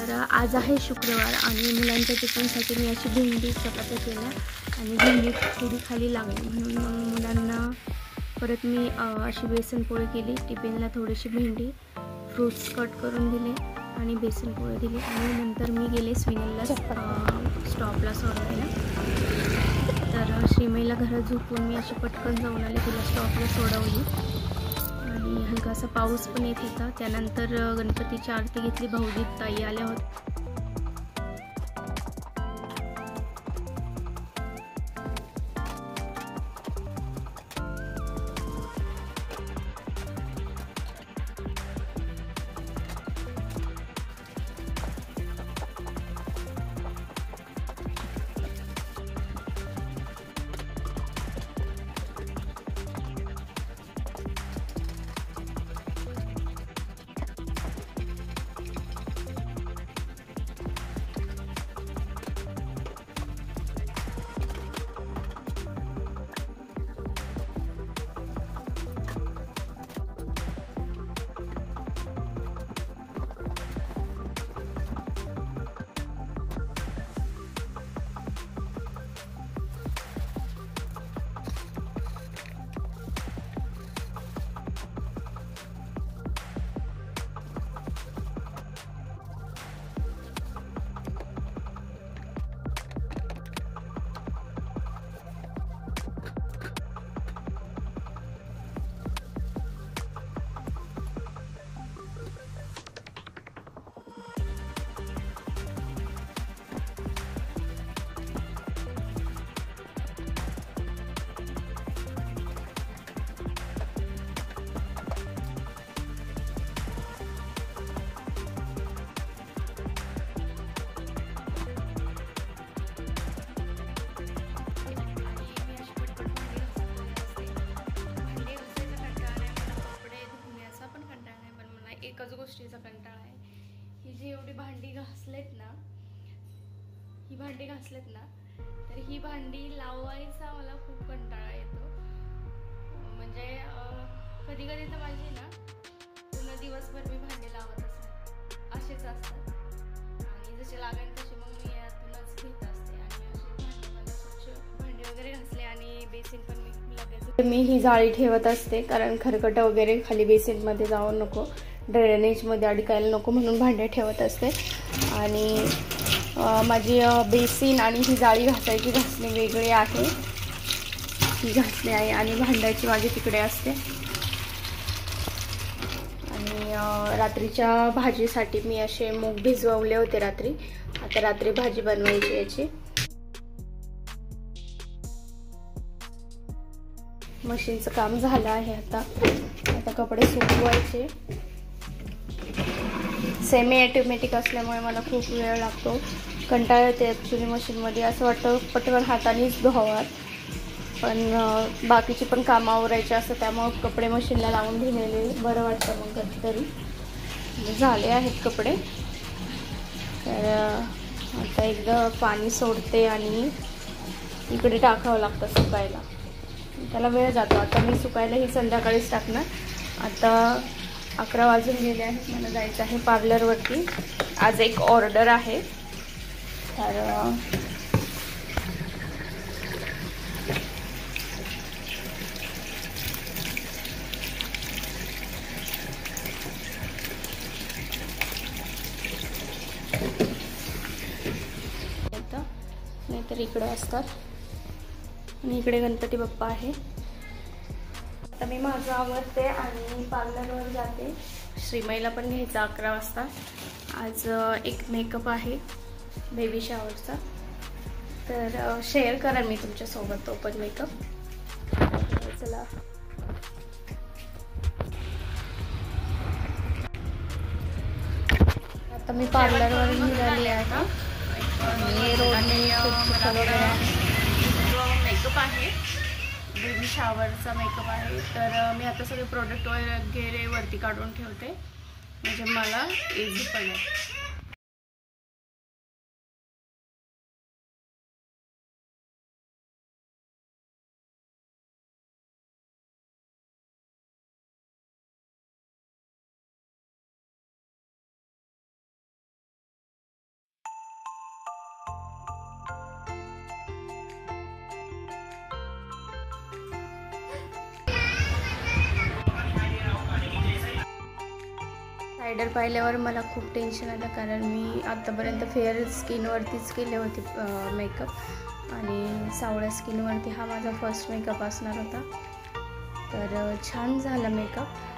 तर आज आहे शुक्रवार आणि मुलांच्या टिफिनसाठी मी अशी भेंडी चपात्या केल्या आणि भेंडी थोडी खाली लागली म्हणून मग मुलांना परत मी अशी बेसन पोळी केली. टिफिनला थोडीशी भेंडी, फ्रूट्स कट करून दिले आणि बेसन पोळी दिली आणि नंतर मी गेले स्विनलला स्टॉपला सोडवायला. तर श्रीमईला घरात झोपून मी अशी पटकन जाऊन आले, तिला स्टॉपला सोडवली आणि हलकासा पाऊस पण येत होता. त्यानंतर गणपतीची आरती घेतली. भाऊजी ताई आल्या होत्या. एकच गोष्टीचा कंटाळा आहे, ही जी एवढी भांडी घासलेत ना, तर ही भांडी लावायचा मला खूप कंटाळा येतो. म्हणजे कधी कधी तर माझी ना पूर्ण दिवसभर मी भांडी लावतच नाही, असेच असतात आणि जसे लागेल तसे मग मी यातूनच घेत असते. आणि अशी भांडी स्वच्छ भांडी वगैरे घासले आणि बेसिन पण मी लगेच मी ही जाळी ठेवत असते, कारण खरकट वगैरे खाली बेसिनमध्ये जाऊ नको, ड्रेनेजमध्ये अडकायला नको म्हणून भांडे ठेवत असते. आणि माझी बेसिन आणि ही जाळी घासायची घासणी वेगळी आहे, ही घासणी आहे आणि भांड्याची माझी तिकडे असते. आणि रात्रीच्या भाजीसाठी मी असे मूग भिजवले होते रात्री, आता रात्री भाजी बनवायची याची. मशीनचं काम झालं आहे, आता कपडे सुकवायचे. सेमी ऑटोमॅटिक असल्यामुळे मला खूप वेळ लागतो, कंटाळा येते ॲक्च्युली मशीनमध्ये. असं वाटतं पटकन हातानेच धुवावं, पण बाकीची पण कामं आवरायची असतं, त्यामुळे कपडे मशीनला लावून दिलेले बरं वाटतं. मग कधीतरी झाले आहेत कपडे, तर आता एकदा पाणी सोडते आणि इकडे टाकावं लागतं सुकायला, त्याला वेळ जातो. आता मी सुकायला ही संध्याकाळीच टाकणार. आता 11 वाजून गेले आहेत, मला जायचं आहे पार्लरवरती. आज एक ऑर्डर आहे, तर नाहीतर इकडे असतात आणि इकडे गणपती बाप्पा आहे. आता मी माझं आवरते आणि पार्लरवर जाते. श्रीमईला पण घ्यायचं 11 वाजता. आज एक मेकअप आहे बेबी शॉवरचा, तर शेअर करा मी तुमच्यासोबत तो पण मेकअप. चला आता मी पार्लरवर निघाली आहे आणि रोडने मेकअप आहे, बेबी शॉवरचा मेकअप आहे. तर मी आता सगळे प्रोडक्ट वगैरे वरती काढून ठेवते, म्हणजे मला इझी पडेल. स्पायडर पाहिल्यावर मला खूप टेन्शन आलं, कारण मी आत्तापर्यंत फेअर स्किनवरतीच केले होते मेकअप आणि सावळ्या स्किनवरती हा माझा फर्स्ट मेकअप असणार होता. तर छान झाला मेकअप.